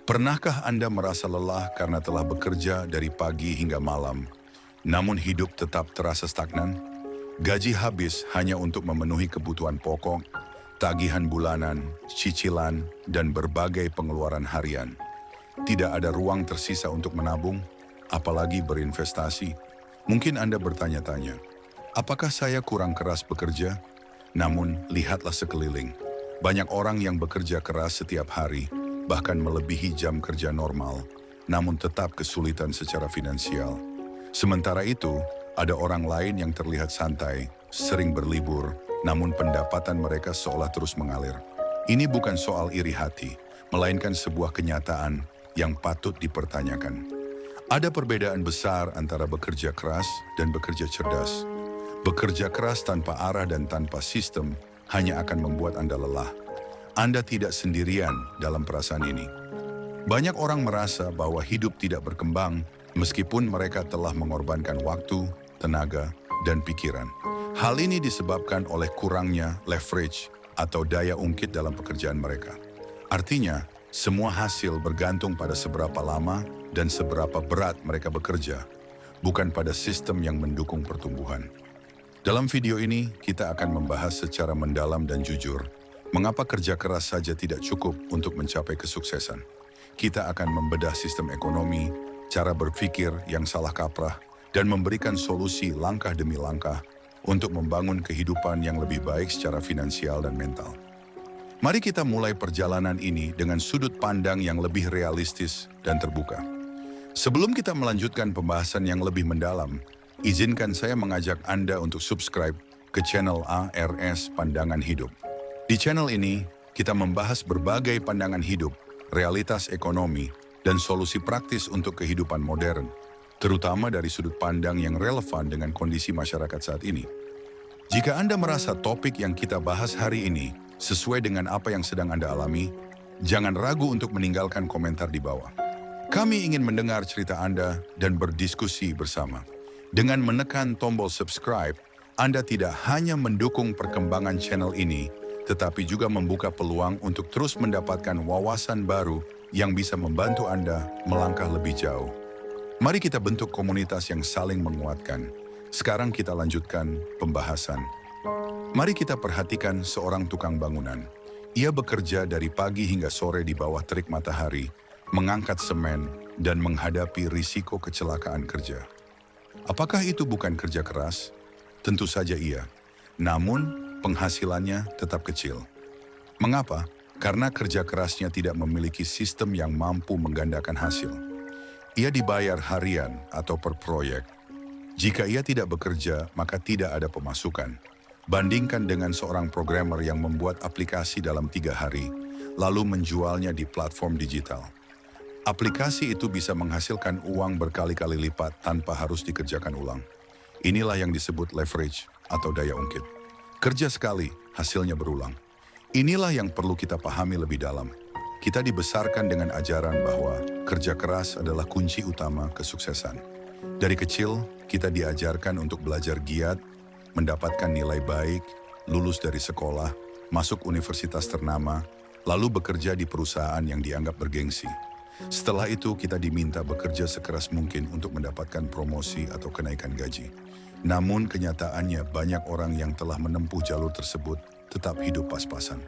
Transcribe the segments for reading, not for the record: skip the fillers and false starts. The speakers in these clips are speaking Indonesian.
Pernahkah Anda merasa lelah karena telah bekerja dari pagi hingga malam, namun hidup tetap terasa stagnan? Gaji habis hanya untuk memenuhi kebutuhan pokok, tagihan bulanan, cicilan, dan berbagai pengeluaran harian. Tidak ada ruang tersisa untuk menabung, apalagi berinvestasi. Mungkin Anda bertanya-tanya, apakah saya kurang keras bekerja? Namun, lihatlah sekeliling. Banyak orang yang bekerja keras setiap hari, bahkan melebihi jam kerja normal, namun tetap kesulitan secara finansial. Sementara itu, ada orang lain yang terlihat santai, sering berlibur, namun pendapatan mereka seolah terus mengalir. Ini bukan soal iri hati, melainkan sebuah kenyataan yang patut dipertanyakan. Ada perbedaan besar antara bekerja keras dan bekerja cerdas. Bekerja keras tanpa arah dan tanpa sistem hanya akan membuat Anda lelah. Anda tidak sendirian dalam perasaan ini. Banyak orang merasa bahwa hidup tidak berkembang meskipun mereka telah mengorbankan waktu, tenaga, dan pikiran. Hal ini disebabkan oleh kurangnya leverage atau daya ungkit dalam pekerjaan mereka. Artinya, semua hasil bergantung pada seberapa lama dan seberapa berat mereka bekerja, bukan pada sistem yang mendukung pertumbuhan. Dalam video ini, kita akan membahas secara mendalam dan jujur, mengapa kerja keras saja tidak cukup untuk mencapai kesuksesan. Kita akan membedah sistem ekonomi, cara berpikir yang salah kaprah, dan memberikan solusi langkah demi langkah untuk membangun kehidupan yang lebih baik secara finansial dan mental. Mari kita mulai perjalanan ini dengan sudut pandang yang lebih realistis dan terbuka. Sebelum kita melanjutkan pembahasan yang lebih mendalam, izinkan saya mengajak Anda untuk subscribe ke channel ARS Pandangan Hidup. Di channel ini, kita membahas berbagai pandangan hidup, realitas ekonomi, dan solusi praktis untuk kehidupan modern, terutama dari sudut pandang yang relevan dengan kondisi masyarakat saat ini. Jika Anda merasa topik yang kita bahas hari ini sesuai dengan apa yang sedang Anda alami, jangan ragu untuk meninggalkan komentar di bawah. Kami ingin mendengar cerita Anda dan berdiskusi bersama. Dengan menekan tombol subscribe, Anda tidak hanya mendukung perkembangan channel ini, tetapi juga membuka peluang untuk terus mendapatkan wawasan baru yang bisa membantu Anda melangkah lebih jauh. Mari kita bentuk komunitas yang saling menguatkan. Sekarang kita lanjutkan pembahasan. Mari kita perhatikan seorang tukang bangunan. Ia bekerja dari pagi hingga sore di bawah terik matahari, mengangkat semen, dan menghadapi risiko kecelakaan kerja. Apakah itu bukan kerja keras? Tentu saja iya. Namun, penghasilannya tetap kecil. Mengapa? Karena kerja kerasnya tidak memiliki sistem yang mampu menggandakan hasil. Ia dibayar harian atau per proyek. Jika ia tidak bekerja, maka tidak ada pemasukan. Bandingkan dengan seorang programmer yang membuat aplikasi dalam 3 hari, lalu menjualnya di platform digital. Aplikasi itu bisa menghasilkan uang berkali-kali lipat tanpa harus dikerjakan ulang. Inilah yang disebut leverage atau daya ungkit. Kerja sekali, hasilnya berulang. Inilah yang perlu kita pahami lebih dalam. Kita dibesarkan dengan ajaran bahwa kerja keras adalah kunci utama kesuksesan. Dari kecil, kita diajarkan untuk belajar giat, mendapatkan nilai baik, lulus dari sekolah, masuk universitas ternama, lalu bekerja di perusahaan yang dianggap bergengsi. Setelah itu, kita diminta bekerja sekeras mungkin untuk mendapatkan promosi atau kenaikan gaji. Namun kenyataannya banyak orang yang telah menempuh jalur tersebut tetap hidup pas-pasan.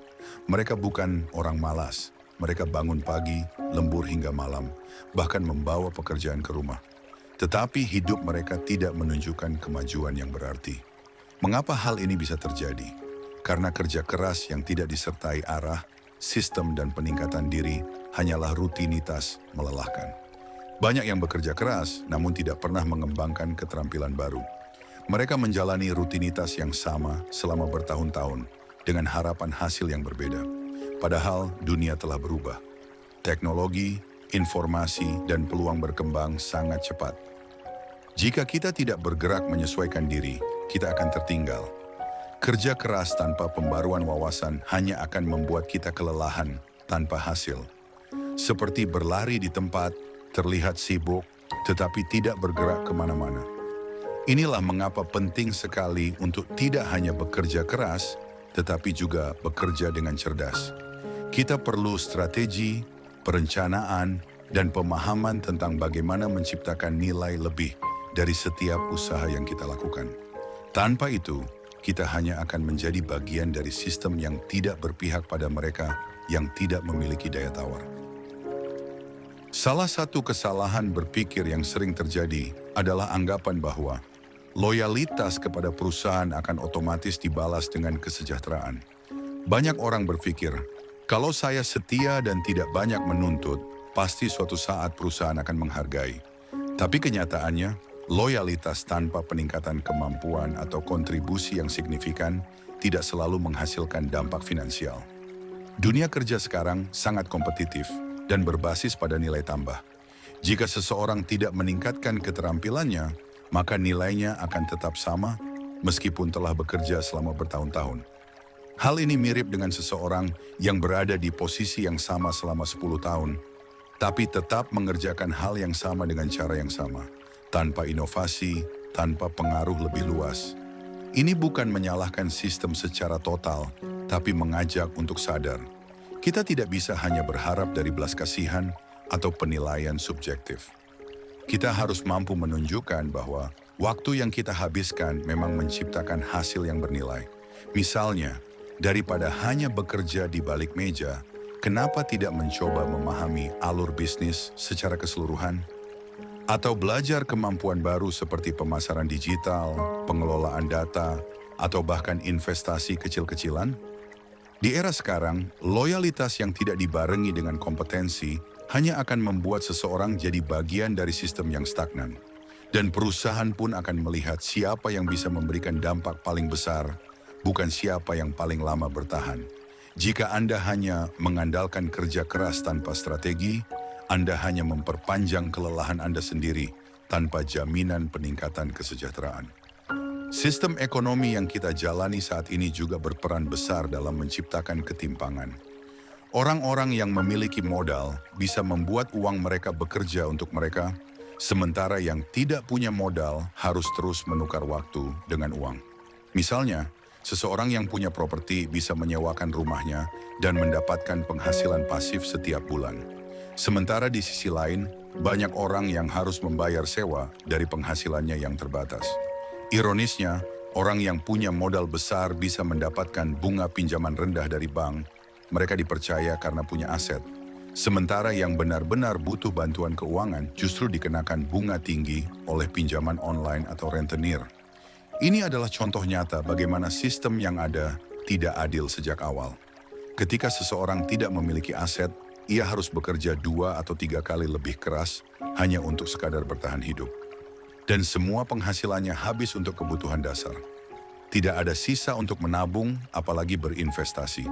Mereka bukan orang malas, mereka bangun pagi, lembur hingga malam, bahkan membawa pekerjaan ke rumah. Tetapi hidup mereka tidak menunjukkan kemajuan yang berarti. Mengapa hal ini bisa terjadi? Karena kerja keras yang tidak disertai arah, sistem dan peningkatan diri hanyalah rutinitas melelahkan. Banyak yang bekerja keras namun tidak pernah mengembangkan keterampilan baru. Mereka menjalani rutinitas yang sama selama bertahun-tahun dengan harapan hasil yang berbeda. Padahal dunia telah berubah. Teknologi, informasi, dan peluang berkembang sangat cepat. Jika kita tidak bergerak menyesuaikan diri, kita akan tertinggal. Kerja keras tanpa pembaruan wawasan hanya akan membuat kita kelelahan tanpa hasil. Seperti berlari di tempat, terlihat sibuk, tetapi tidak bergerak kemana-mana. Inilah mengapa penting sekali untuk tidak hanya bekerja keras, tetapi juga bekerja dengan cerdas. Kita perlu strategi, perencanaan, dan pemahaman tentang bagaimana menciptakan nilai lebih dari setiap usaha yang kita lakukan. Tanpa itu, kita hanya akan menjadi bagian dari sistem yang tidak berpihak pada mereka yang tidak memiliki daya tawar. Salah satu kesalahan berpikir yang sering terjadi adalah anggapan bahwa loyalitas kepada perusahaan akan otomatis dibalas dengan kesejahteraan. Banyak orang berpikir, kalau saya setia dan tidak banyak menuntut, pasti suatu saat perusahaan akan menghargai. Tapi kenyataannya, loyalitas tanpa peningkatan kemampuan atau kontribusi yang signifikan tidak selalu menghasilkan dampak finansial. Dunia kerja sekarang sangat kompetitif dan berbasis pada nilai tambah. Jika seseorang tidak meningkatkan keterampilannya, maka nilainya akan tetap sama meskipun telah bekerja selama bertahun-tahun. Hal ini mirip dengan seseorang yang berada di posisi yang sama selama 10 tahun, tapi tetap mengerjakan hal yang sama dengan cara yang sama, tanpa inovasi, tanpa pengaruh lebih luas. Ini bukan menyalahkan sistem secara total, tapi mengajak untuk sadar. Kita tidak bisa hanya berharap dari belas kasihan atau penilaian subjektif. Kita harus mampu menunjukkan bahwa waktu yang kita habiskan memang menciptakan hasil yang bernilai. Misalnya, daripada hanya bekerja di balik meja, kenapa tidak mencoba memahami alur bisnis secara keseluruhan? Atau belajar kemampuan baru seperti pemasaran digital, pengelolaan data, atau bahkan investasi kecil-kecilan? Di era sekarang, loyalitas yang tidak dibarengi dengan kompetensi hanya akan membuat seseorang jadi bagian dari sistem yang stagnan. Dan perusahaan pun akan melihat siapa yang bisa memberikan dampak paling besar, bukan siapa yang paling lama bertahan. Jika Anda hanya mengandalkan kerja keras tanpa strategi, Anda hanya memperpanjang kelelahan Anda sendiri tanpa jaminan peningkatan kesejahteraan. Sistem ekonomi yang kita jalani saat ini juga berperan besar dalam menciptakan ketimpangan. Orang-orang yang memiliki modal bisa membuat uang mereka bekerja untuk mereka, sementara yang tidak punya modal harus terus menukar waktu dengan uang. Misalnya, seseorang yang punya properti bisa menyewakan rumahnya dan mendapatkan penghasilan pasif setiap bulan. Sementara di sisi lain, banyak orang yang harus membayar sewa dari penghasilannya yang terbatas. Ironisnya, orang yang punya modal besar bisa mendapatkan bunga pinjaman rendah dari bank. Mereka dipercaya karena punya aset. Sementara yang benar-benar butuh bantuan keuangan justru dikenakan bunga tinggi oleh pinjaman online atau rentenir. Ini adalah contoh nyata bagaimana sistem yang ada tidak adil sejak awal. Ketika seseorang tidak memiliki aset, ia harus bekerja 2 atau 3 kali lebih keras hanya untuk sekadar bertahan hidup. Dan semua penghasilannya habis untuk kebutuhan dasar. Tidak ada sisa untuk menabung, apalagi berinvestasi.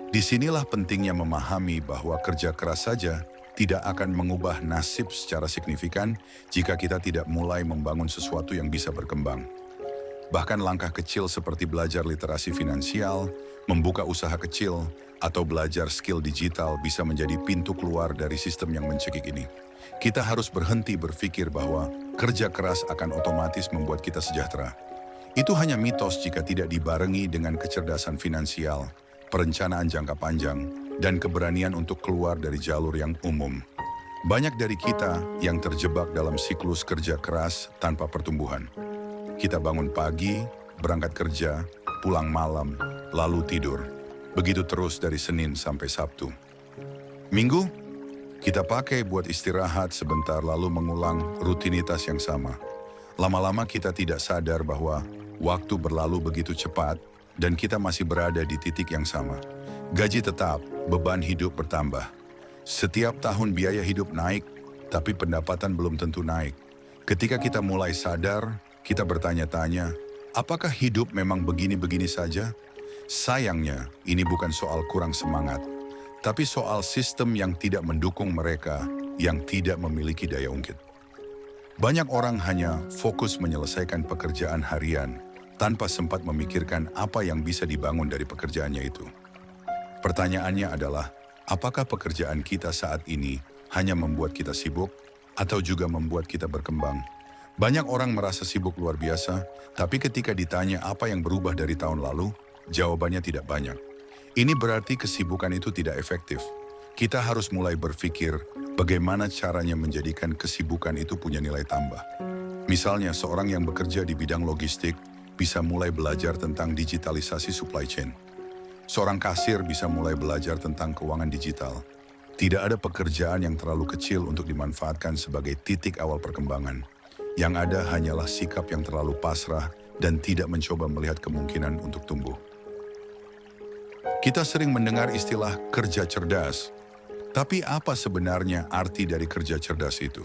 Disinilah pentingnya memahami bahwa kerja keras saja tidak akan mengubah nasib secara signifikan jika kita tidak mulai membangun sesuatu yang bisa berkembang. Bahkan langkah kecil seperti belajar literasi finansial, membuka usaha kecil, atau belajar skill digital bisa menjadi pintu keluar dari sistem yang mencekik ini. Kita harus berhenti berpikir bahwa kerja keras akan otomatis membuat kita sejahtera. Itu hanya mitos jika tidak dibarengi dengan kecerdasan finansial, perencanaan jangka panjang, dan keberanian untuk keluar dari jalur yang umum. Banyak dari kita yang terjebak dalam siklus kerja keras tanpa pertumbuhan. Kita bangun pagi, berangkat kerja, pulang malam, lalu tidur. Begitu terus dari Senin sampai Sabtu. Minggu, kita pakai buat istirahat sebentar lalu mengulang rutinitas yang sama. Lama-lama kita tidak sadar bahwa waktu berlalu begitu cepat dan kita masih berada di titik yang sama. Gaji tetap, beban hidup bertambah. Setiap tahun biaya hidup naik, tapi pendapatan belum tentu naik. Ketika kita mulai sadar, kita bertanya-tanya, apakah hidup memang begini-begini saja? Sayangnya, ini bukan soal kurang semangat, tapi soal sistem yang tidak mendukung mereka yang tidak memiliki daya ungkit. Banyak orang hanya fokus menyelesaikan pekerjaan harian tanpa sempat memikirkan apa yang bisa dibangun dari pekerjaannya itu. Pertanyaannya adalah, apakah pekerjaan kita saat ini hanya membuat kita sibuk atau juga membuat kita berkembang? Banyak orang merasa sibuk luar biasa, tapi ketika ditanya apa yang berubah dari tahun lalu, jawabannya tidak banyak. Ini berarti kesibukan itu tidak efektif. kita harus mulai berpikir bagaimana caranya menjadikan kesibukan itu punya nilai tambah. Misalnya, seorang yang bekerja di bidang logistik bisa mulai belajar tentang digitalisasi supply chain. Seorang kasir bisa mulai belajar tentang keuangan digital. Tidak ada pekerjaan yang terlalu kecil untuk dimanfaatkan sebagai titik awal perkembangan. Yang ada hanyalah sikap yang terlalu pasrah dan tidak mencoba melihat kemungkinan untuk tumbuh. Kita sering mendengar istilah kerja cerdas, tapi apa sebenarnya arti dari kerja cerdas itu?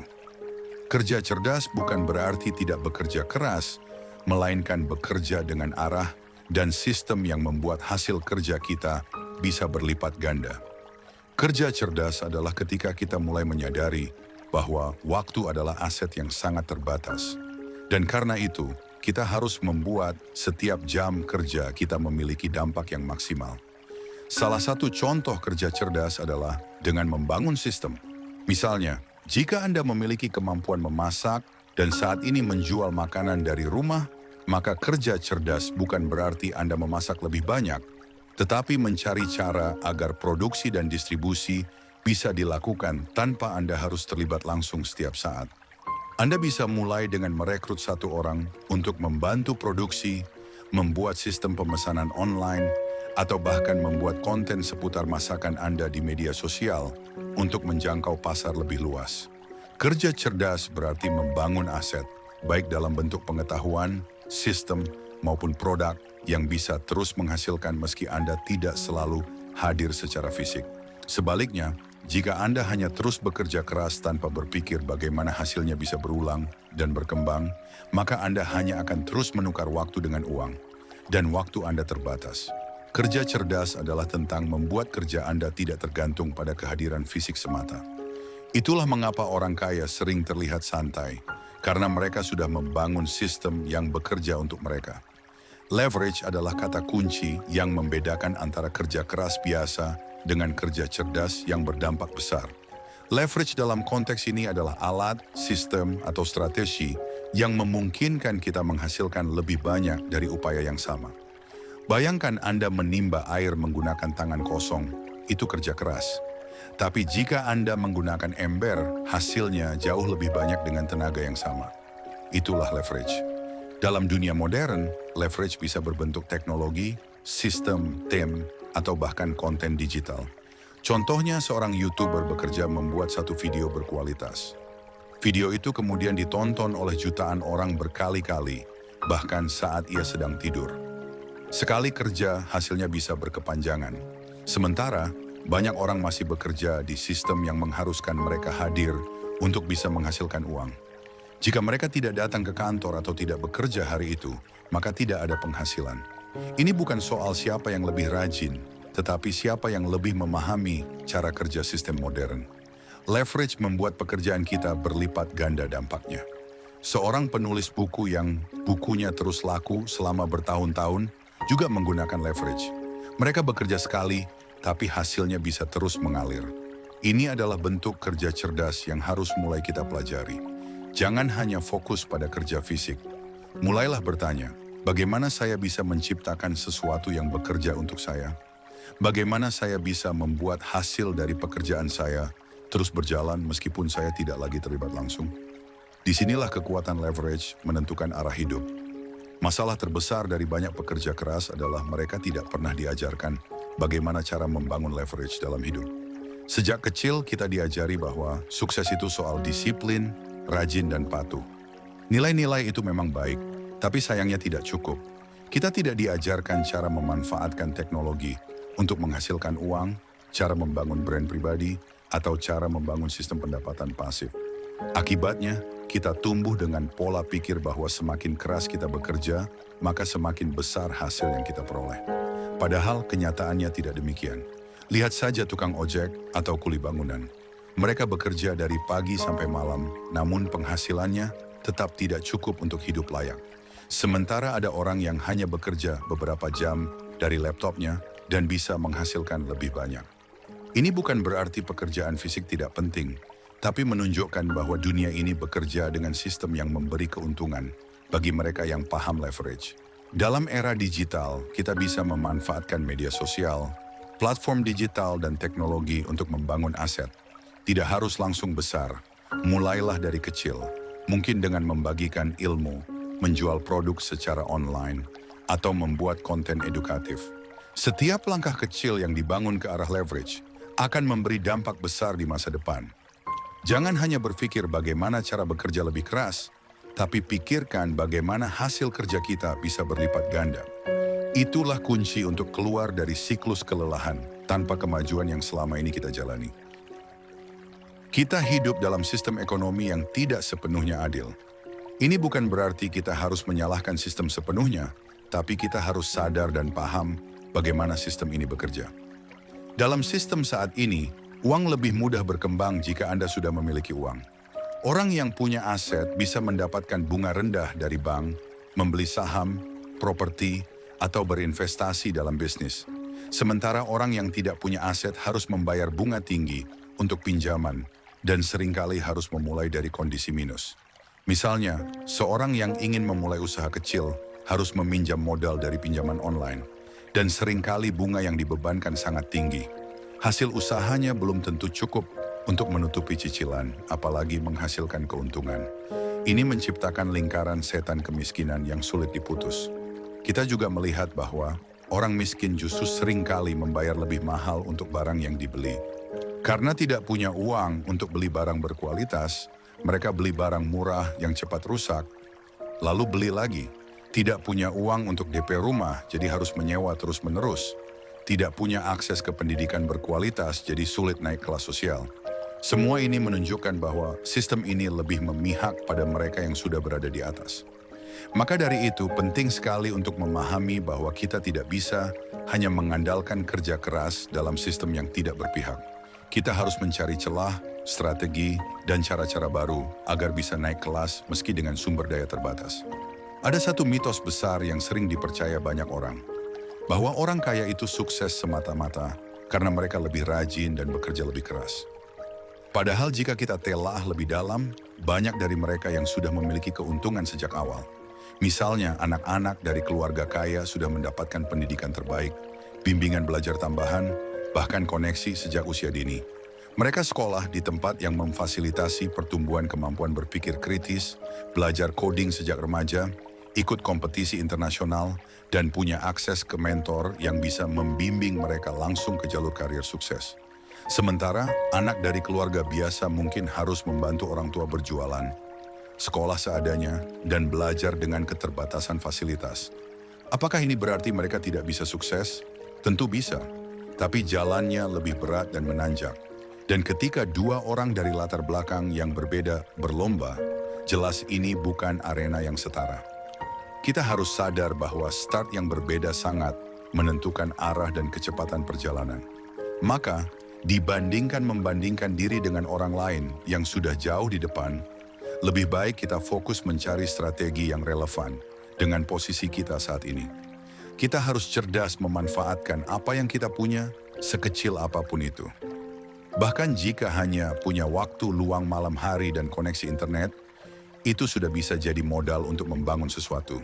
Kerja cerdas bukan berarti tidak bekerja keras, melainkan bekerja dengan arah dan sistem yang membuat hasil kerja kita bisa berlipat ganda. Kerja cerdas adalah ketika kita mulai menyadari bahwa waktu adalah aset yang sangat terbatas. Dan karena itu, kita harus membuat setiap jam kerja kita memiliki dampak yang maksimal. Salah satu contoh kerja cerdas adalah dengan membangun sistem. Misalnya, jika Anda memiliki kemampuan memasak dan saat ini menjual makanan dari rumah, maka kerja cerdas bukan berarti Anda memasak lebih banyak, tetapi mencari cara agar produksi dan distribusi bisa dilakukan tanpa Anda harus terlibat langsung setiap saat. Anda bisa mulai dengan merekrut satu orang untuk membantu produksi, membuat sistem pemesanan online, atau bahkan membuat konten seputar masakan Anda di media sosial untuk menjangkau pasar lebih luas. Kerja cerdas berarti membangun aset, baik dalam bentuk pengetahuan, sistem, maupun produk yang bisa terus menghasilkan meski Anda tidak selalu hadir secara fisik. Sebaliknya, jika Anda hanya terus bekerja keras tanpa berpikir bagaimana hasilnya bisa berulang dan berkembang, maka Anda hanya akan terus menukar waktu dengan uang, dan waktu Anda terbatas. Kerja cerdas adalah tentang membuat kerja Anda tidak tergantung pada kehadiran fisik semata. Itulah mengapa orang kaya sering terlihat santai, karena mereka sudah membangun sistem yang bekerja untuk mereka. Leverage adalah kata kunci yang membedakan antara kerja keras biasa dengan kerja cerdas yang berdampak besar. Leverage dalam konteks ini adalah alat, sistem, atau strategi yang memungkinkan kita menghasilkan lebih banyak dari upaya yang sama. Bayangkan Anda menimba air menggunakan tangan kosong, itu kerja keras. Tapi jika Anda menggunakan ember, hasilnya jauh lebih banyak dengan tenaga yang sama. Itulah leverage. Dalam dunia modern, leverage bisa berbentuk teknologi, sistem, tim, atau bahkan konten digital. Contohnya seorang YouTuber bekerja membuat satu video berkualitas. Video itu kemudian ditonton oleh jutaan orang berkali-kali, bahkan saat ia sedang tidur. Sekali kerja, hasilnya bisa berkepanjangan. Sementara, banyak orang masih bekerja di sistem yang mengharuskan mereka hadir untuk bisa menghasilkan uang. Jika mereka tidak datang ke kantor atau tidak bekerja hari itu, maka tidak ada penghasilan. Ini bukan soal siapa yang lebih rajin, tetapi siapa yang lebih memahami cara kerja sistem modern. Leverage membuat pekerjaan kita berlipat ganda dampaknya. Seorang penulis buku yang bukunya terus laku selama bertahun-tahun juga menggunakan leverage. Mereka bekerja sekali, tapi hasilnya bisa terus mengalir. Ini adalah bentuk kerja cerdas yang harus mulai kita pelajari. Jangan hanya fokus pada kerja fisik. Mulailah bertanya, bagaimana saya bisa menciptakan sesuatu yang bekerja untuk saya? Bagaimana saya bisa membuat hasil dari pekerjaan saya terus berjalan meskipun saya tidak lagi terlibat langsung? Disinilah kekuatan leverage menentukan arah hidup. Masalah terbesar dari banyak pekerja keras adalah mereka tidak pernah diajarkan bagaimana cara membangun leverage dalam hidup. Sejak kecil kita diajari bahwa sukses itu soal disiplin, rajin, dan patuh. Nilai-nilai itu memang baik, tapi sayangnya tidak cukup. Kita tidak diajarkan cara memanfaatkan teknologi untuk menghasilkan uang, cara membangun brand pribadi, atau cara membangun sistem pendapatan pasif. Akibatnya, kita tumbuh dengan pola pikir bahwa semakin keras kita bekerja, maka semakin besar hasil yang kita peroleh. Padahal kenyataannya tidak demikian. Lihat saja tukang ojek atau kuli bangunan. Mereka bekerja dari pagi sampai malam, namun penghasilannya tetap tidak cukup untuk hidup layak. Sementara ada orang yang hanya bekerja beberapa jam dari laptopnya dan bisa menghasilkan lebih banyak. Ini bukan berarti pekerjaan fisik tidak penting, tapi menunjukkan bahwa dunia ini bekerja dengan sistem yang memberi keuntungan bagi mereka yang paham leverage. Dalam era digital, kita bisa memanfaatkan media sosial, Platform digital dan teknologi untuk membangun aset. Tidak harus langsung besar, mulailah dari kecil, mungkin dengan membagikan ilmu, menjual produk secara online, atau membuat konten edukatif. Setiap langkah kecil yang dibangun ke arah leverage akan memberi dampak besar di masa depan. Jangan hanya berpikir bagaimana cara bekerja lebih keras, tapi pikirkan bagaimana hasil kerja kita bisa berlipat ganda. Itulah kunci untuk keluar dari siklus kelelahan tanpa kemajuan yang selama ini kita jalani. Kita hidup dalam sistem ekonomi yang tidak sepenuhnya adil. Ini bukan berarti kita harus menyalahkan sistem sepenuhnya, tapi kita harus sadar dan paham bagaimana sistem ini bekerja. Dalam sistem saat ini, uang lebih mudah berkembang jika Anda sudah memiliki uang. Orang yang punya aset bisa mendapatkan bunga rendah dari bank, membeli saham, properti, atau berinvestasi dalam bisnis. Sementara orang yang tidak punya aset harus membayar bunga tinggi untuk pinjaman dan seringkali harus memulai dari kondisi minus. Misalnya, seorang yang ingin memulai usaha kecil harus meminjam modal dari pinjaman online dan seringkali bunga yang dibebankan sangat tinggi. Hasil usahanya belum tentu cukup untuk menutupi cicilan, apalagi menghasilkan keuntungan. Ini menciptakan lingkaran setan kemiskinan yang sulit diputus. Kita juga melihat bahwa orang miskin justru seringkali membayar lebih mahal untuk barang yang dibeli. Karena tidak punya uang untuk beli barang berkualitas, mereka beli barang murah yang cepat rusak, lalu beli lagi. Tidak punya uang untuk DP rumah, jadi harus menyewa terus-menerus. Tidak punya akses ke pendidikan berkualitas, jadi sulit naik kelas sosial. Semua ini menunjukkan bahwa sistem ini lebih memihak pada mereka yang sudah berada di atas. Maka dari itu penting sekali untuk memahami bahwa kita tidak bisa hanya mengandalkan kerja keras dalam sistem yang tidak berpihak. Kita harus mencari celah, strategi, dan cara-cara baru agar bisa naik kelas meski dengan sumber daya terbatas. Ada satu mitos besar yang sering dipercaya banyak orang, bahwa orang kaya itu sukses semata-mata karena mereka lebih rajin dan bekerja lebih keras. Padahal jika kita telah lebih dalam, banyak dari mereka yang sudah memiliki keuntungan sejak awal. Misalnya, anak-anak dari keluarga kaya sudah mendapatkan pendidikan terbaik, bimbingan belajar tambahan, bahkan koneksi sejak usia dini. Mereka sekolah di tempat yang memfasilitasi pertumbuhan kemampuan berpikir kritis, belajar coding sejak remaja, ikut kompetisi internasional, dan punya akses ke mentor yang bisa membimbing mereka langsung ke jalur karir sukses. Sementara, anak dari keluarga biasa mungkin harus membantu orang tua berjualan, sekolah seadanya, dan belajar dengan keterbatasan fasilitas. Apakah ini berarti mereka tidak bisa sukses? Tentu bisa, tapi jalannya lebih berat dan menanjak. Dan ketika dua orang dari latar belakang yang berbeda berlomba, jelas ini bukan arena yang setara. Kita harus sadar bahwa start yang berbeda sangat menentukan arah dan kecepatan perjalanan. Maka, dibandingkan membandingkan diri dengan orang lain yang sudah jauh di depan, lebih baik kita fokus mencari strategi yang relevan dengan posisi kita saat ini. Kita harus cerdas memanfaatkan apa yang kita punya, sekecil apapun itu. Bahkan jika hanya punya waktu luang malam hari dan koneksi internet, itu sudah bisa jadi modal untuk membangun sesuatu.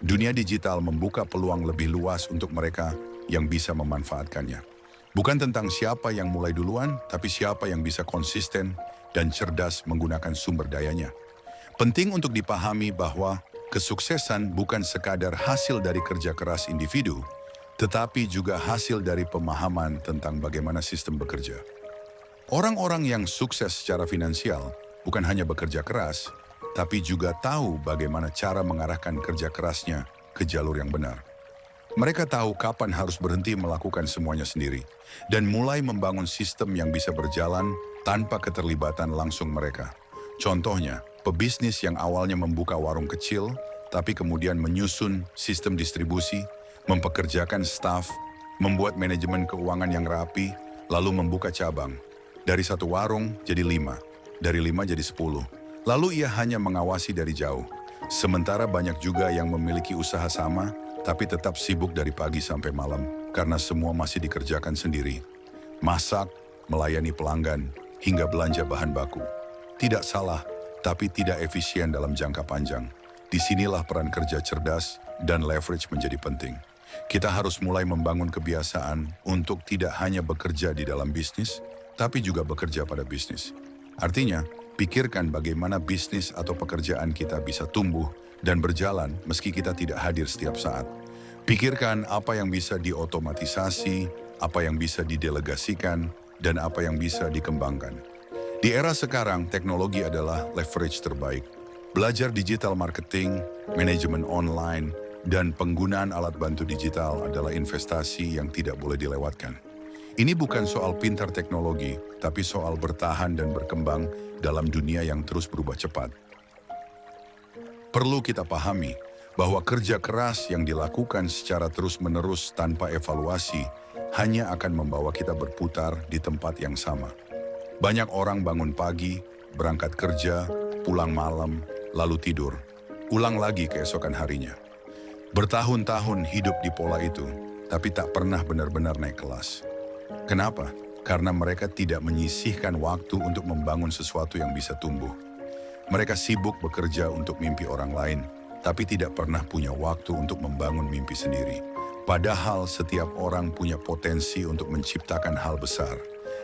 Dunia digital membuka peluang lebih luas untuk mereka yang bisa memanfaatkannya. Bukan tentang siapa yang mulai duluan, tapi siapa yang bisa konsisten dan cerdas menggunakan sumber dayanya. Penting untuk dipahami bahwa kesuksesan bukan sekadar hasil dari kerja keras individu, tetapi juga hasil dari pemahaman tentang bagaimana sistem bekerja. Orang-orang yang sukses secara finansial bukan hanya bekerja keras, tapi juga tahu bagaimana cara mengarahkan kerja kerasnya ke jalur yang benar. Mereka tahu kapan harus berhenti melakukan semuanya sendiri dan mulai membangun sistem yang bisa berjalan tanpa keterlibatan langsung mereka. Contohnya, pebisnis yang awalnya membuka warung kecil, tapi kemudian menyusun sistem distribusi, mempekerjakan staf, membuat manajemen keuangan yang rapi, lalu membuka cabang. Dari satu warung jadi 5, dari 5 jadi 10. Lalu ia hanya mengawasi dari jauh. Sementara banyak juga yang memiliki usaha sama, tapi tetap sibuk dari pagi sampai malam karena semua masih dikerjakan sendiri. Masak, melayani pelanggan, hingga belanja bahan baku. Tidak salah, tapi tidak efisien dalam jangka panjang. Disinilah peran kerja cerdas dan leverage menjadi penting. Kita harus mulai membangun kebiasaan untuk tidak hanya bekerja di dalam bisnis, tapi juga bekerja pada bisnis. Artinya, pikirkan bagaimana bisnis atau pekerjaan kita bisa tumbuh dan berjalan meski kita tidak hadir setiap saat. Pikirkan apa yang bisa diotomatisasi, apa yang bisa didelegasikan, dan apa yang bisa dikembangkan. Di era sekarang, teknologi adalah leverage terbaik. Belajar digital marketing, manajemen online, dan penggunaan alat bantu digital adalah investasi yang tidak boleh dilewatkan. Ini bukan soal pintar teknologi, tapi soal bertahan dan berkembang dalam dunia yang terus berubah cepat. Perlu kita pahami bahwa kerja keras yang dilakukan secara terus-menerus tanpa evaluasi hanya akan membawa kita berputar di tempat yang sama. Banyak orang bangun pagi, berangkat kerja, pulang malam, lalu tidur, ulang lagi keesokan harinya. Bertahun-tahun hidup di pola itu, tapi tak pernah benar-benar naik kelas. Kenapa? Karena mereka tidak menyisihkan waktu untuk membangun sesuatu yang bisa tumbuh. Mereka sibuk bekerja untuk mimpi orang lain, tapi tidak pernah punya waktu untuk membangun mimpi sendiri. Padahal setiap orang punya potensi untuk menciptakan hal besar.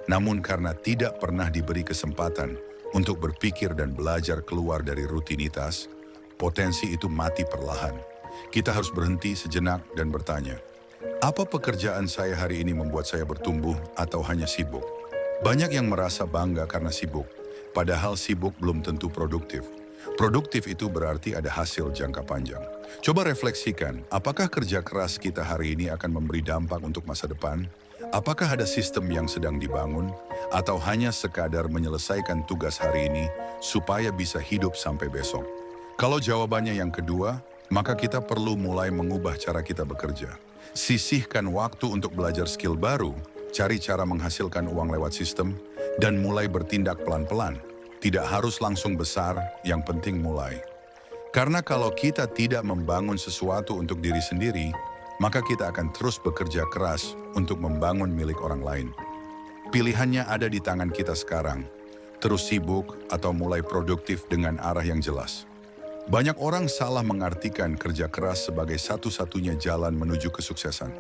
Namun karena tidak pernah diberi kesempatan untuk berpikir dan belajar keluar dari rutinitas, potensi itu mati perlahan. Kita harus berhenti sejenak dan bertanya, apa pekerjaan saya hari ini membuat saya bertumbuh atau hanya sibuk? Banyak yang merasa bangga karena sibuk, padahal sibuk belum tentu produktif. Produktif itu berarti ada hasil jangka panjang. Coba refleksikan, apakah kerja keras kita hari ini akan memberi dampak untuk masa depan? Apakah ada sistem yang sedang dibangun? Atau hanya sekadar menyelesaikan tugas hari ini supaya bisa hidup sampai besok? Kalau jawabannya yang kedua, maka kita perlu mulai mengubah cara kita bekerja. Sisihkan waktu untuk belajar skill baru, cari cara menghasilkan uang lewat sistem, dan mulai bertindak pelan-pelan. Tidak harus langsung besar, yang penting mulai. Karena kalau kita tidak membangun sesuatu untuk diri sendiri, maka kita akan terus bekerja keras untuk membangun milik orang lain. Pilihannya ada di tangan kita sekarang, terus sibuk atau mulai produktif dengan arah yang jelas. Banyak orang salah mengartikan kerja keras sebagai satu-satunya jalan menuju kesuksesan.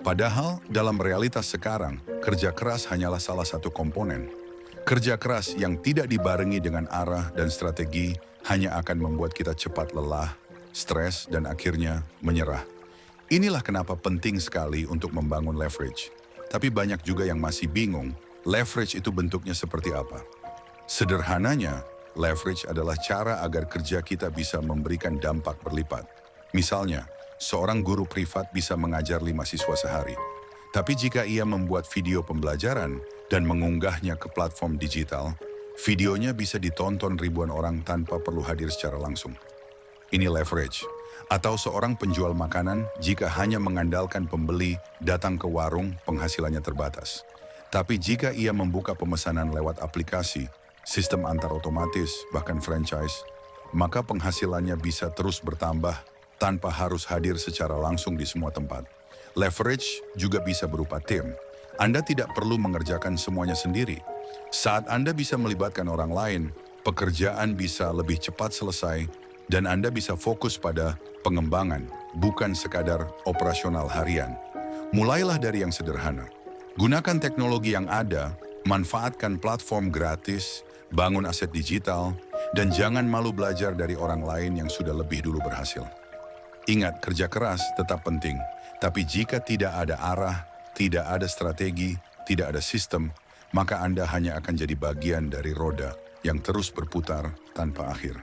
Padahal dalam realitas sekarang, kerja keras hanyalah salah satu komponen. Kerja keras yang tidak dibarengi dengan arah dan strategi hanya akan membuat kita cepat lelah, stres, dan akhirnya menyerah. Inilah kenapa penting sekali untuk membangun leverage. Tapi banyak juga yang masih bingung, leverage itu bentuknya seperti apa. Sederhananya, leverage adalah cara agar kerja kita bisa memberikan dampak berlipat. Misalnya, seorang guru privat bisa mengajar 5 siswa sehari. Tapi jika ia membuat video pembelajaran dan mengunggahnya ke platform digital, videonya bisa ditonton ribuan orang tanpa perlu hadir secara langsung. Ini leverage. Atau seorang penjual makanan jika hanya mengandalkan pembeli datang ke warung, penghasilannya terbatas. Tapi jika ia membuka pemesanan lewat aplikasi, sistem antar otomatis, bahkan franchise, maka penghasilannya bisa terus bertambah tanpa harus hadir secara langsung di semua tempat. Leverage juga bisa berupa tim. Anda tidak perlu mengerjakan semuanya sendiri. Saat Anda bisa melibatkan orang lain, pekerjaan bisa lebih cepat selesai, dan Anda bisa fokus pada pengembangan, bukan sekadar operasional harian. Mulailah dari yang sederhana. Gunakan teknologi yang ada, manfaatkan platform gratis, bangun aset digital, dan jangan malu belajar dari orang lain yang sudah lebih dulu berhasil. Ingat, kerja keras tetap penting, tapi jika tidak ada arah, tidak ada strategi, tidak ada sistem, maka Anda hanya akan jadi bagian dari roda yang terus berputar tanpa akhir.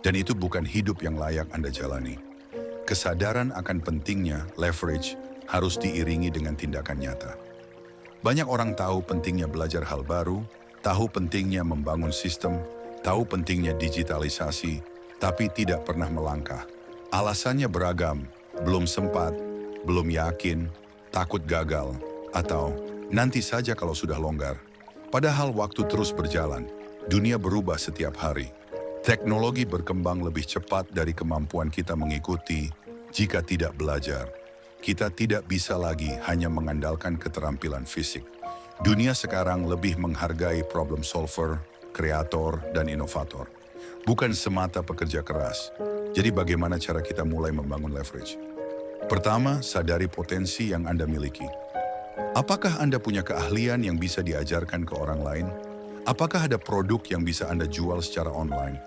Dan itu bukan hidup yang layak Anda jalani. Kesadaran akan pentingnya leverage harus diiringi dengan tindakan nyata. Banyak orang tahu pentingnya belajar hal baru, tahu pentingnya membangun sistem, tahu pentingnya digitalisasi, tapi tidak pernah melangkah. Alasannya beragam, belum sempat, belum yakin, takut gagal, atau nanti saja kalau sudah longgar. Padahal waktu terus berjalan, dunia berubah setiap hari. Teknologi berkembang lebih cepat dari kemampuan kita mengikuti. Jika tidak belajar, kita tidak bisa lagi hanya mengandalkan keterampilan fisik. Dunia sekarang lebih menghargai problem solver, kreator, dan inovator. Bukan semata pekerja keras. Jadi bagaimana cara kita mulai membangun leverage? Pertama, sadari potensi yang Anda miliki. Apakah Anda punya keahlian yang bisa diajarkan ke orang lain? Apakah ada produk yang bisa Anda jual secara online?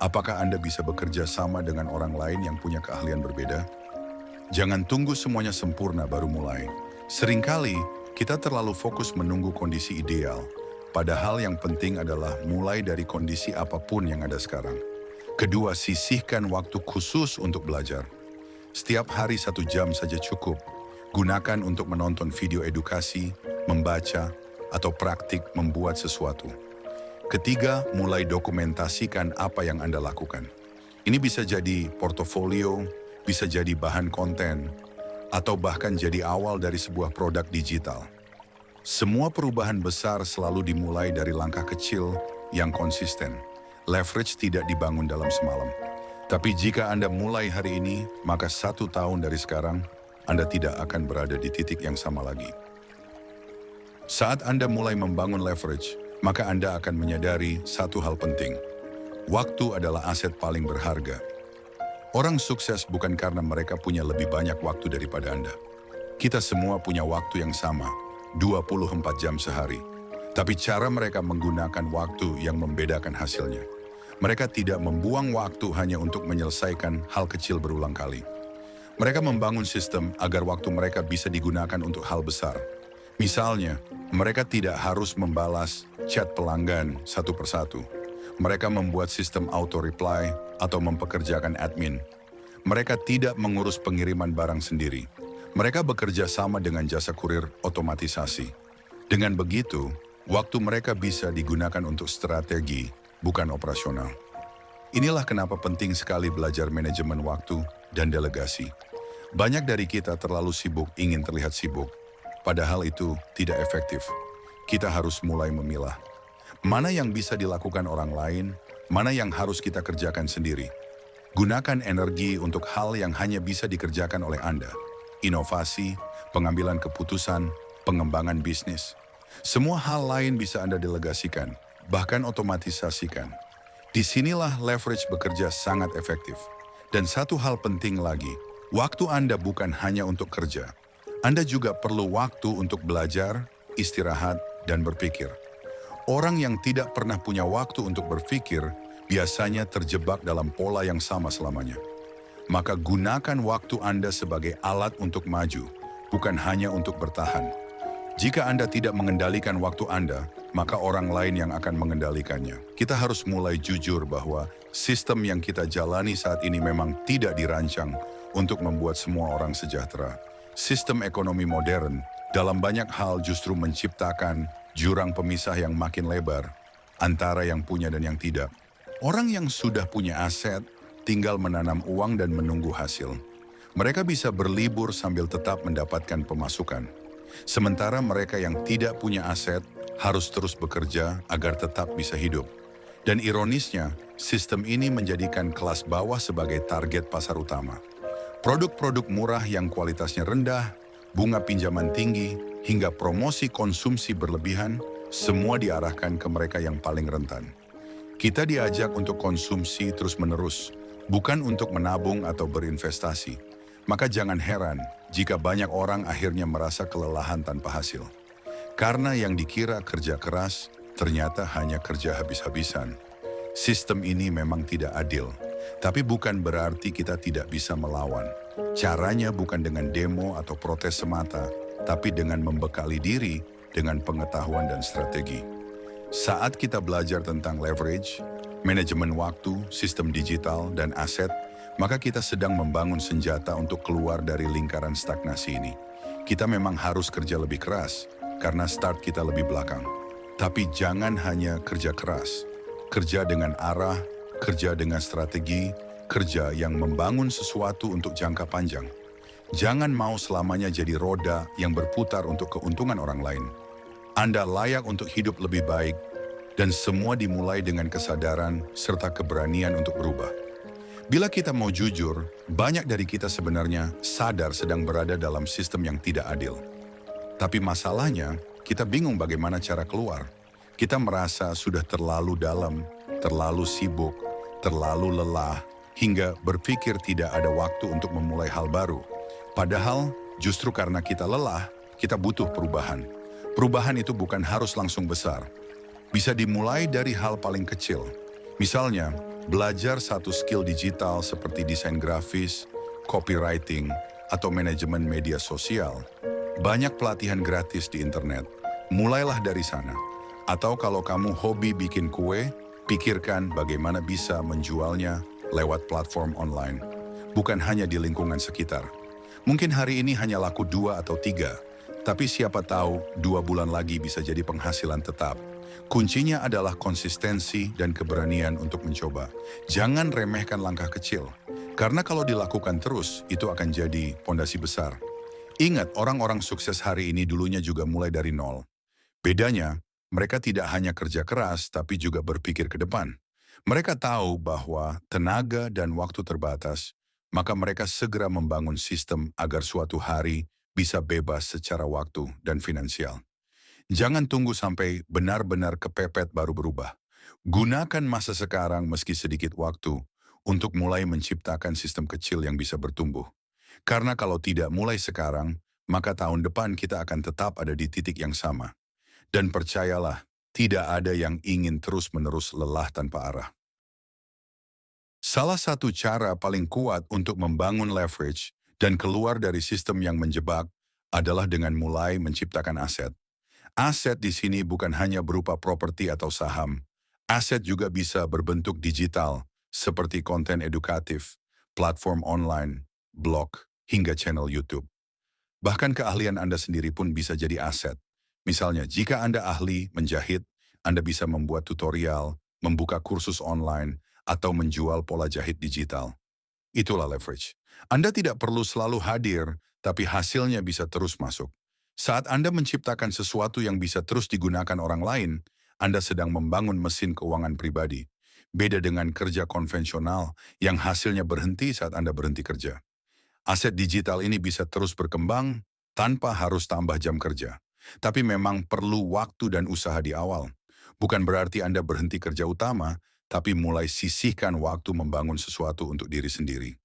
Apakah Anda bisa bekerja sama dengan orang lain yang punya keahlian berbeda? Jangan tunggu semuanya sempurna baru mulai. Seringkali, kita terlalu fokus menunggu kondisi ideal, padahal yang penting adalah mulai dari kondisi apapun yang ada sekarang. Kedua, sisihkan waktu khusus untuk belajar. Setiap hari 1 jam saja cukup. Gunakan untuk menonton video edukasi, membaca, atau praktik membuat sesuatu. Ketiga, mulai dokumentasikan apa yang Anda lakukan. Ini bisa jadi portofolio, bisa jadi bahan konten, atau bahkan jadi awal dari sebuah produk digital. Semua perubahan besar selalu dimulai dari langkah kecil yang konsisten. Leverage tidak dibangun dalam semalam. Tapi jika Anda mulai hari ini, maka 1 tahun dari sekarang, Anda tidak akan berada di titik yang sama lagi. Saat Anda mulai membangun leverage, maka Anda akan menyadari satu hal penting. Waktu adalah aset paling berharga. Orang sukses bukan karena mereka punya lebih banyak waktu daripada Anda. Kita semua punya waktu yang sama, 24 jam sehari. Tapi cara mereka menggunakan waktu yang membedakan hasilnya. Mereka tidak membuang waktu hanya untuk menyelesaikan hal kecil berulang kali. Mereka membangun sistem agar waktu mereka bisa digunakan untuk hal besar. Misalnya, mereka tidak harus membalas chat pelanggan satu persatu. Mereka membuat sistem auto-reply atau mempekerjakan admin. Mereka tidak mengurus pengiriman barang sendiri. Mereka bekerja sama dengan jasa kurir otomatisasi. Dengan begitu, waktu mereka bisa digunakan untuk strategi, bukan operasional. Inilah kenapa penting sekali belajar manajemen waktu dan delegasi. Banyak dari kita terlalu sibuk ingin terlihat sibuk, padahal itu tidak efektif. Kita harus mulai memilah. Mana yang bisa dilakukan orang lain, mana yang harus kita kerjakan sendiri. Gunakan energi untuk hal yang hanya bisa dikerjakan oleh Anda. Inovasi, pengambilan keputusan, pengembangan bisnis. Semua hal lain bisa Anda delegasikan, bahkan otomatisasikan. Disinilah leverage bekerja sangat efektif. Dan satu hal penting lagi, waktu Anda bukan hanya untuk kerja. Anda juga perlu waktu untuk belajar, istirahat, dan berpikir. Orang yang tidak pernah punya waktu untuk berpikir biasanya terjebak dalam pola yang sama selamanya. Maka gunakan waktu Anda sebagai alat untuk maju, bukan hanya untuk bertahan. Jika Anda tidak mengendalikan waktu Anda, maka orang lain yang akan mengendalikannya. Kita harus mulai jujur bahwa sistem yang kita jalani saat ini memang tidak dirancang untuk membuat semua orang sejahtera. Sistem ekonomi modern dalam banyak hal justru menciptakan jurang pemisah yang makin lebar antara yang punya dan yang tidak. Orang yang sudah punya aset tinggal menanam uang dan menunggu hasil. Mereka bisa berlibur sambil tetap mendapatkan pemasukan. Sementara mereka yang tidak punya aset harus terus bekerja agar tetap bisa hidup. Dan ironisnya, sistem ini menjadikan kelas bawah sebagai target pasar utama. Produk-produk murah yang kualitasnya rendah, bunga pinjaman tinggi, hingga promosi konsumsi berlebihan, semua diarahkan ke mereka yang paling rentan. Kita diajak untuk konsumsi terus-menerus, bukan untuk menabung atau berinvestasi. Maka jangan heran jika banyak orang akhirnya merasa kelelahan tanpa hasil. Karena yang dikira kerja keras, ternyata hanya kerja habis-habisan. Sistem ini memang tidak adil, tapi bukan berarti kita tidak bisa melawan. Caranya bukan dengan demo atau protes semata, tapi dengan membekali diri dengan pengetahuan dan strategi. Saat kita belajar tentang leverage, manajemen waktu, sistem digital, dan aset, maka kita sedang membangun senjata untuk keluar dari lingkaran stagnasi ini. Kita memang harus kerja lebih keras, karena start kita lebih belakang. Tapi jangan hanya kerja keras. Kerja dengan arah, kerja dengan strategi, kerja yang membangun sesuatu untuk jangka panjang. Jangan mau selamanya jadi roda yang berputar untuk keuntungan orang lain. Anda layak untuk hidup lebih baik, dan semua dimulai dengan kesadaran serta keberanian untuk berubah. Bila kita mau jujur, banyak dari kita sebenarnya sadar sedang berada dalam sistem yang tidak adil. Tapi masalahnya, kita bingung bagaimana cara keluar. Kita merasa sudah terlalu dalam, terlalu sibuk, terlalu lelah, hingga berpikir tidak ada waktu untuk memulai hal baru. Padahal justru karena kita lelah, kita butuh perubahan. Perubahan itu bukan harus langsung besar. Bisa dimulai dari hal paling kecil. Misalnya, belajar satu skill digital seperti desain grafis, copywriting, atau manajemen media sosial. Banyak pelatihan gratis di internet. Mulailah dari sana. Atau kalau kamu hobi bikin kue, pikirkan bagaimana bisa menjualnya lewat platform online. Bukan hanya di lingkungan sekitar. Mungkin hari ini hanya laku 2 atau 3, tapi siapa tahu 2 bulan lagi bisa jadi penghasilan tetap. Kuncinya adalah konsistensi dan keberanian untuk mencoba. Jangan remehkan langkah kecil, karena kalau dilakukan terus, itu akan jadi pondasi besar. Ingat, orang-orang sukses hari ini dulunya juga mulai dari nol. Bedanya, mereka tidak hanya kerja keras, tapi juga berpikir ke depan. Mereka tahu bahwa tenaga dan waktu terbatas, maka mereka segera membangun sistem agar suatu hari bisa bebas secara waktu dan finansial. Jangan tunggu sampai benar-benar kepepet baru berubah. Gunakan masa sekarang meski sedikit waktu untuk mulai menciptakan sistem kecil yang bisa bertumbuh. Karena kalau tidak mulai sekarang, maka tahun depan kita akan tetap ada di titik yang sama. Dan percayalah, tidak ada yang ingin terus-menerus lelah tanpa arah. Salah satu cara paling kuat untuk membangun leverage dan keluar dari sistem yang menjebak adalah dengan mulai menciptakan aset. Aset di sini bukan hanya berupa properti atau saham. Aset juga bisa berbentuk digital, seperti konten edukatif, platform online, blog, hingga channel YouTube. Bahkan keahlian Anda sendiri pun bisa jadi aset. Misalnya, jika Anda ahli menjahit, Anda bisa membuat tutorial, membuka kursus online, atau menjual pola jahit digital. Itulah leverage. Anda tidak perlu selalu hadir, tapi hasilnya bisa terus masuk. Saat Anda menciptakan sesuatu yang bisa terus digunakan orang lain, Anda sedang membangun mesin keuangan pribadi. Beda dengan kerja konvensional yang hasilnya berhenti saat Anda berhenti kerja. Aset digital ini bisa terus berkembang tanpa harus tambah jam kerja. Tapi memang perlu waktu dan usaha di awal. Bukan berarti Anda berhenti kerja utama, tapi mulai sisihkan waktu membangun sesuatu untuk diri sendiri.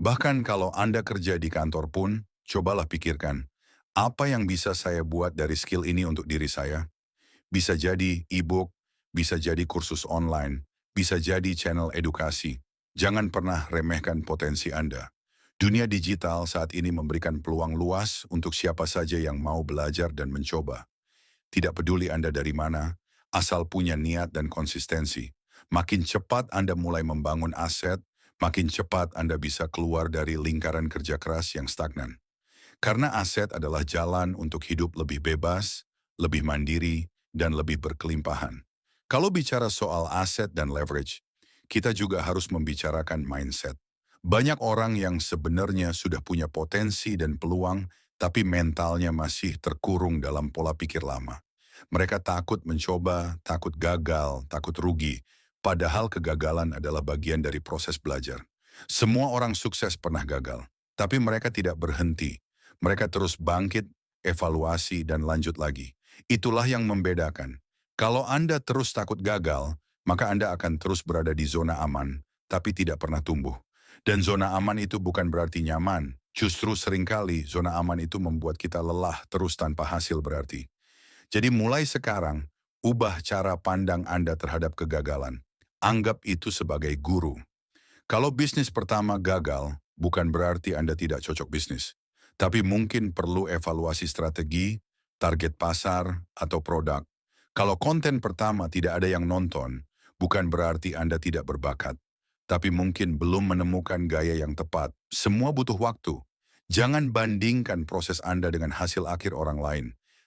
Bahkan kalau Anda kerja di kantor pun, cobalah pikirkan, apa yang bisa saya buat dari skill ini untuk diri saya? Bisa jadi e-book, bisa jadi kursus online, bisa jadi channel edukasi. Jangan pernah remehkan potensi Anda. Dunia digital saat ini memberikan peluang luas untuk siapa saja yang mau belajar dan mencoba. Tidak peduli Anda dari mana, asal punya niat dan konsistensi. Makin cepat Anda mulai membangun aset, makin cepat Anda bisa keluar dari lingkaran kerja keras yang stagnan. Karena aset adalah jalan untuk hidup lebih bebas, lebih mandiri, dan lebih berkelimpahan. Kalau bicara soal aset dan leverage, kita juga harus membicarakan mindset. Banyak orang yang sebenarnya sudah punya potensi dan peluang, tapi mentalnya masih terkurung dalam pola pikir lama. Mereka takut mencoba, takut gagal, takut rugi, padahal kegagalan adalah bagian dari proses belajar. Semua orang sukses pernah gagal, tapi mereka tidak berhenti. Mereka terus bangkit, evaluasi, dan lanjut lagi. Itulah yang membedakan. Kalau Anda terus takut gagal, maka Anda akan terus berada di zona aman, tapi tidak pernah tumbuh. Dan zona aman itu bukan berarti nyaman. Justru seringkali zona aman itu membuat kita lelah terus tanpa hasil berarti. Jadi mulai sekarang, ubah cara pandang Anda terhadap kegagalan. Anggap itu sebagai guru. Kalau bisnis pertama gagal, bukan berarti Anda tidak cocok bisnis. Tapi mungkin perlu evaluasi strategi, target pasar, atau produk. Kalau konten pertama tidak ada yang nonton, bukan berarti Anda tidak berbakat. Tapi mungkin belum menemukan gaya yang tepat. Semua butuh waktu. Jangan bandingkan proses Anda dengan hasil akhir orang lain.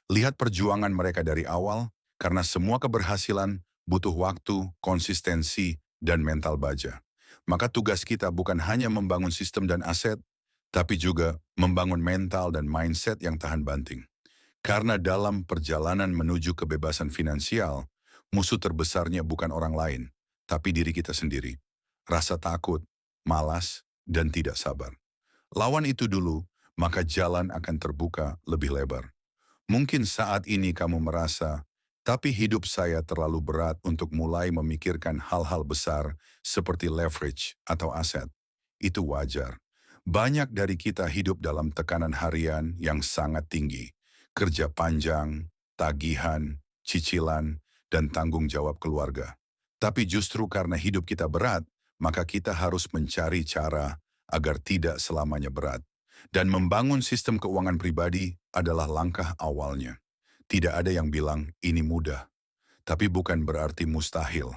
Lihat perjuangan mereka dari awal, karena semua keberhasilan butuh waktu, konsistensi, dan mental baja. Maka tugas kita bukan hanya membangun sistem dan aset, tapi juga membangun mental dan mindset yang tahan banting. Karena dalam perjalanan menuju kebebasan finansial, musuh terbesarnya bukan orang lain, tapi diri kita sendiri. Rasa takut, malas, dan tidak sabar. Lawan itu dulu, maka jalan akan terbuka lebih lebar. Mungkin saat ini kamu merasa, tapi hidup saya terlalu berat untuk mulai memikirkan hal-hal besar seperti leverage atau aset. Itu wajar. Banyak dari kita hidup dalam tekanan harian yang sangat tinggi. Kerja panjang, tagihan, cicilan, dan tanggung jawab keluarga. Tapi justru karena hidup kita berat, maka kita harus mencari cara agar tidak selamanya berat. Dan membangun sistem keuangan pribadi adalah langkah awalnya. Tidak ada yang bilang ini mudah, tapi bukan berarti mustahil.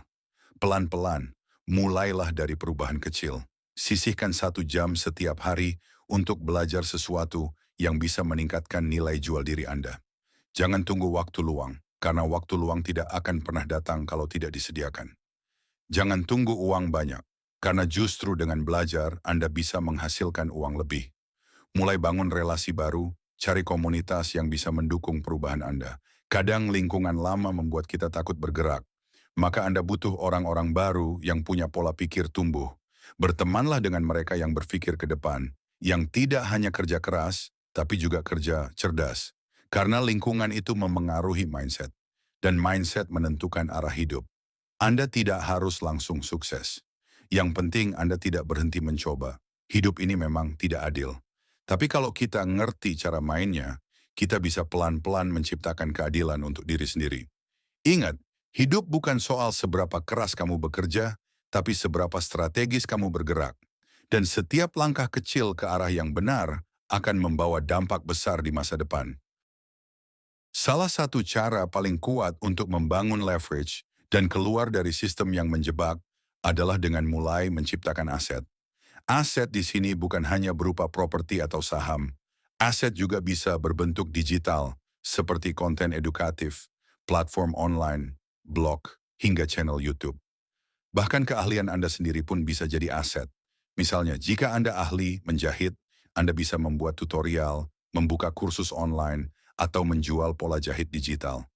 Pelan-pelan, mulailah dari perubahan kecil. Sisihkan 1 jam setiap hari untuk belajar sesuatu yang bisa meningkatkan nilai jual diri Anda. Jangan tunggu waktu luang, karena waktu luang tidak akan pernah datang kalau tidak disediakan. Jangan tunggu uang banyak, karena justru dengan belajar Anda bisa menghasilkan uang lebih. Mulai bangun relasi baru, cari komunitas yang bisa mendukung perubahan Anda. Kadang lingkungan lama membuat kita takut bergerak, maka Anda butuh orang-orang baru yang punya pola pikir tumbuh. Bertemanlah dengan mereka yang berpikir ke depan, yang tidak hanya kerja keras, tapi juga kerja cerdas. Karena lingkungan itu memengaruhi mindset, dan mindset menentukan arah hidup. Anda tidak harus langsung sukses. Yang penting Anda tidak berhenti mencoba. Hidup ini memang tidak adil. Tapi kalau kita ngerti cara mainnya, kita bisa pelan-pelan menciptakan keadilan untuk diri sendiri. Ingat, hidup bukan soal seberapa keras kamu bekerja, tapi seberapa strategis kamu bergerak. Dan setiap langkah kecil ke arah yang benar akan membawa dampak besar di masa depan. Salah satu cara paling kuat untuk membangun leverage dan keluar dari sistem yang menjebak adalah dengan mulai menciptakan aset. Aset di sini bukan hanya berupa properti atau saham. Aset juga bisa berbentuk digital, seperti konten edukatif, platform online, blog, hingga channel YouTube. Bahkan keahlian Anda sendiri pun bisa jadi aset. Misalnya, jika Anda ahli menjahit, Anda bisa membuat tutorial, membuka kursus online, atau menjual pola jahit digital.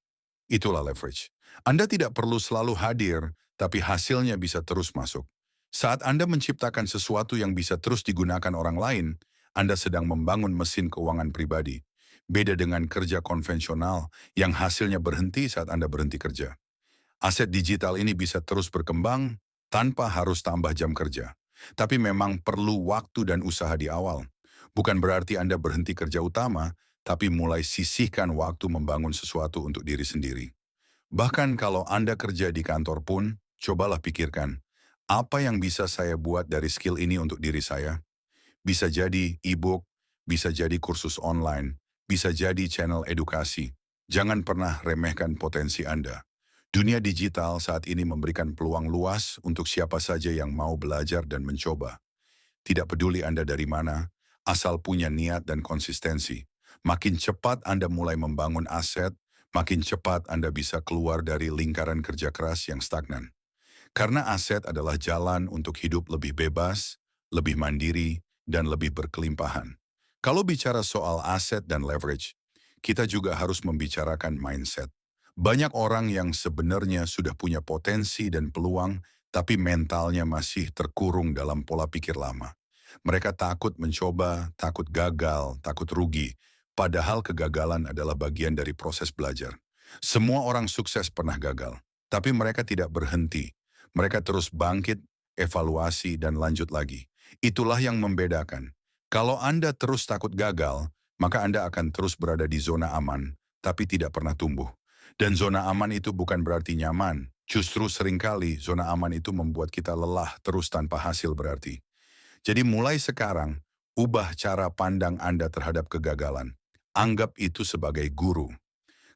Itulah leverage. Anda tidak perlu selalu hadir, tapi hasilnya bisa terus masuk. Saat Anda menciptakan sesuatu yang bisa terus digunakan orang lain, Anda sedang membangun mesin keuangan pribadi. Beda dengan kerja konvensional yang hasilnya berhenti saat Anda berhenti kerja. Aset digital ini bisa terus berkembang tanpa harus tambah jam kerja. Tapi memang perlu waktu dan usaha di awal. Bukan berarti Anda berhenti kerja utama, tapi mulai sisihkan waktu membangun sesuatu untuk diri sendiri. Bahkan kalau Anda kerja di kantor pun, cobalah pikirkan, apa yang bisa saya buat dari skill ini untuk diri saya? Bisa jadi e-book, bisa jadi kursus online, bisa jadi channel edukasi. Jangan pernah remehkan potensi Anda. Dunia digital saat ini memberikan peluang luas untuk siapa saja yang mau belajar dan mencoba. Tidak peduli Anda dari mana, asal punya niat dan konsistensi. Makin cepat Anda mulai membangun aset, makin cepat Anda bisa keluar dari lingkaran kerja keras yang stagnan. Karena aset adalah jalan untuk hidup lebih bebas, lebih mandiri, dan lebih berkelimpahan. Kalau bicara soal aset dan leverage, kita juga harus membicarakan mindset. Banyak orang yang sebenarnya sudah punya potensi dan peluang, tapi mentalnya masih terkurung dalam pola pikir lama. Mereka takut mencoba, takut gagal, takut rugi, padahal kegagalan adalah bagian dari proses belajar. Semua orang sukses pernah gagal, tapi mereka tidak berhenti. Mereka terus bangkit, evaluasi, dan lanjut lagi. Itulah yang membedakan. Kalau Anda terus takut gagal, maka Anda akan terus berada di zona aman, tapi tidak pernah tumbuh. Dan zona aman itu bukan berarti nyaman. Justru seringkali zona aman itu membuat kita lelah terus tanpa hasil berarti. Jadi mulai sekarang, ubah cara pandang Anda terhadap kegagalan. Anggap itu sebagai guru.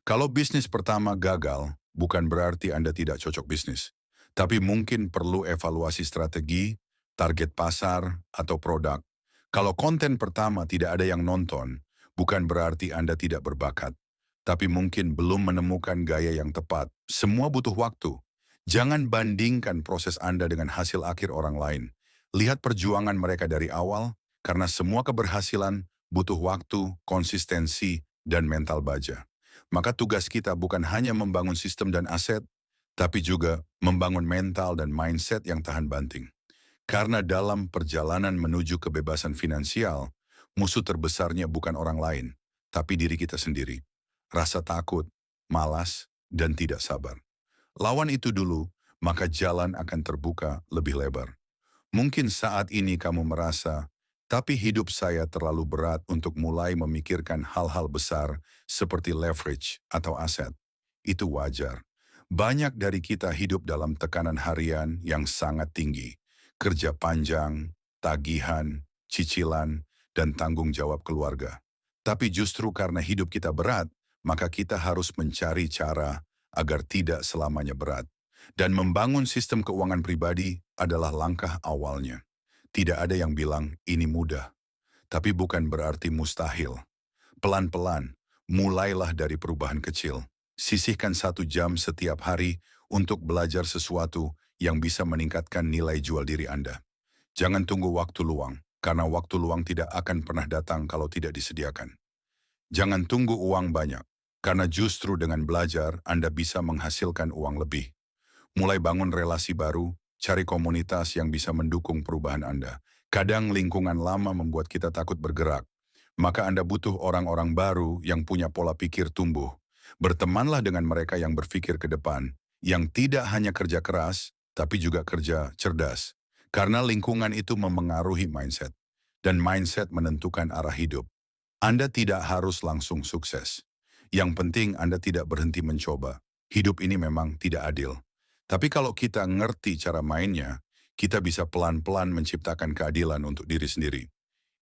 Kalau bisnis pertama gagal, bukan berarti Anda tidak cocok bisnis. Tapi mungkin perlu evaluasi strategi, target pasar, atau produk. Kalau konten pertama tidak ada yang nonton, bukan berarti Anda tidak berbakat. Tapi mungkin belum menemukan gaya yang tepat. Semua butuh waktu. Jangan bandingkan proses Anda dengan hasil akhir orang lain. Lihat perjuangan mereka dari awal, karena semua keberhasilan butuh waktu, konsistensi, dan mental baja. Maka tugas kita bukan hanya membangun sistem dan aset, tapi juga membangun mental dan mindset yang tahan banting. Karena dalam perjalanan menuju kebebasan finansial, musuh terbesarnya bukan orang lain, tapi diri kita sendiri. Rasa takut, malas, dan tidak sabar. Lawan itu dulu, maka jalan akan terbuka lebih lebar. Mungkin saat ini kamu merasa Tapi hidup saya terlalu berat untuk mulai memikirkan hal-hal besar seperti leverage atau aset. Itu wajar. Banyak dari kita hidup dalam tekanan harian yang sangat tinggi. Kerja panjang, tagihan, cicilan, dan tanggung jawab keluarga. Tapi justru karena hidup kita berat, maka kita harus mencari cara agar tidak selamanya berat. Dan membangun sistem keuangan pribadi adalah langkah awalnya. Tidak ada yang bilang ini mudah, tapi bukan berarti mustahil. Pelan-pelan, mulailah dari perubahan kecil. Sisihkan 1 jam setiap hari untuk belajar sesuatu yang bisa meningkatkan nilai jual diri Anda. Jangan tunggu waktu luang, karena waktu luang tidak akan pernah datang kalau tidak disediakan. Jangan tunggu uang banyak, karena justru dengan belajar Anda bisa menghasilkan uang lebih. Mulai bangun relasi baru, cari komunitas yang bisa mendukung perubahan Anda. Kadang lingkungan lama membuat kita takut bergerak, maka Anda butuh orang-orang baru yang punya pola pikir tumbuh. Bertemanlah dengan mereka yang berpikir ke depan, yang tidak hanya kerja keras, tapi juga kerja cerdas. Karena lingkungan itu memengaruhi mindset, dan mindset menentukan arah hidup. Anda tidak harus langsung sukses. Yang penting Anda tidak berhenti mencoba. Hidup ini memang tidak adil. Tapi kalau kita ngerti cara mainnya, kita bisa pelan-pelan menciptakan keadilan untuk diri sendiri.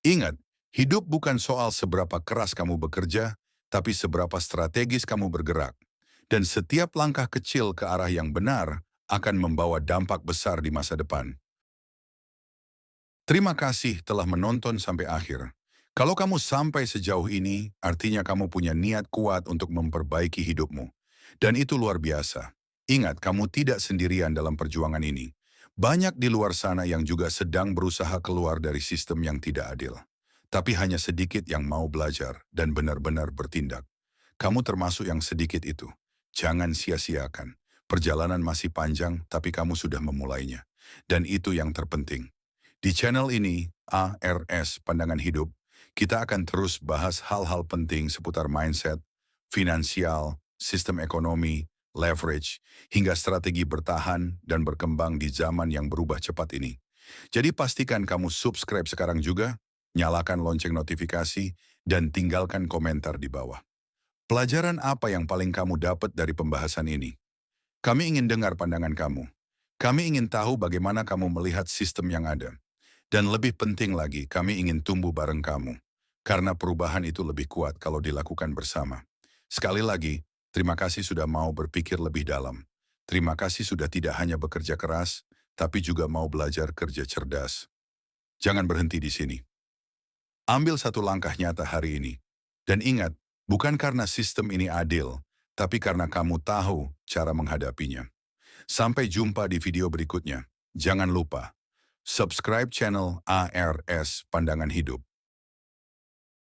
Ingat, hidup bukan soal seberapa keras kamu bekerja, tapi seberapa strategis kamu bergerak. Dan setiap langkah kecil ke arah yang benar akan membawa dampak besar di masa depan. Terima kasih telah menonton sampai akhir. Kalau kamu sampai sejauh ini, artinya kamu punya niat kuat untuk memperbaiki hidupmu. Dan itu luar biasa. Ingat, kamu tidak sendirian dalam perjuangan ini. Banyak di luar sana yang juga sedang berusaha keluar dari sistem yang tidak adil. Tapi hanya sedikit yang mau belajar dan benar-benar bertindak. Kamu termasuk yang sedikit itu. Jangan sia-siakan. Perjalanan masih panjang, tapi kamu sudah memulainya. Dan itu yang terpenting. Di channel ini, ARS Pandangan Hidup, kita akan terus bahas hal-hal penting seputar mindset, finansial, sistem ekonomi, leverage, hingga strategi bertahan dan berkembang di zaman yang berubah cepat ini. Jadi pastikan kamu subscribe sekarang juga, nyalakan lonceng notifikasi, dan tinggalkan komentar di bawah. Pelajaran apa yang paling kamu dapat dari pembahasan ini? Kami ingin dengar pandangan kamu. Kami ingin tahu bagaimana kamu melihat sistem yang ada. Dan lebih penting lagi, kami ingin tumbuh bareng kamu. Karena perubahan itu lebih kuat kalau dilakukan bersama. Sekali lagi, terima kasih sudah mau berpikir lebih dalam. Terima kasih sudah tidak hanya bekerja keras, tapi juga mau belajar kerja cerdas. Jangan berhenti di sini. Ambil satu langkah nyata hari ini. Dan ingat, bukan karena sistem ini adil, tapi karena kamu tahu cara menghadapinya. Sampai jumpa di video berikutnya. Jangan lupa, subscribe channel ARS Pandangan Hidup.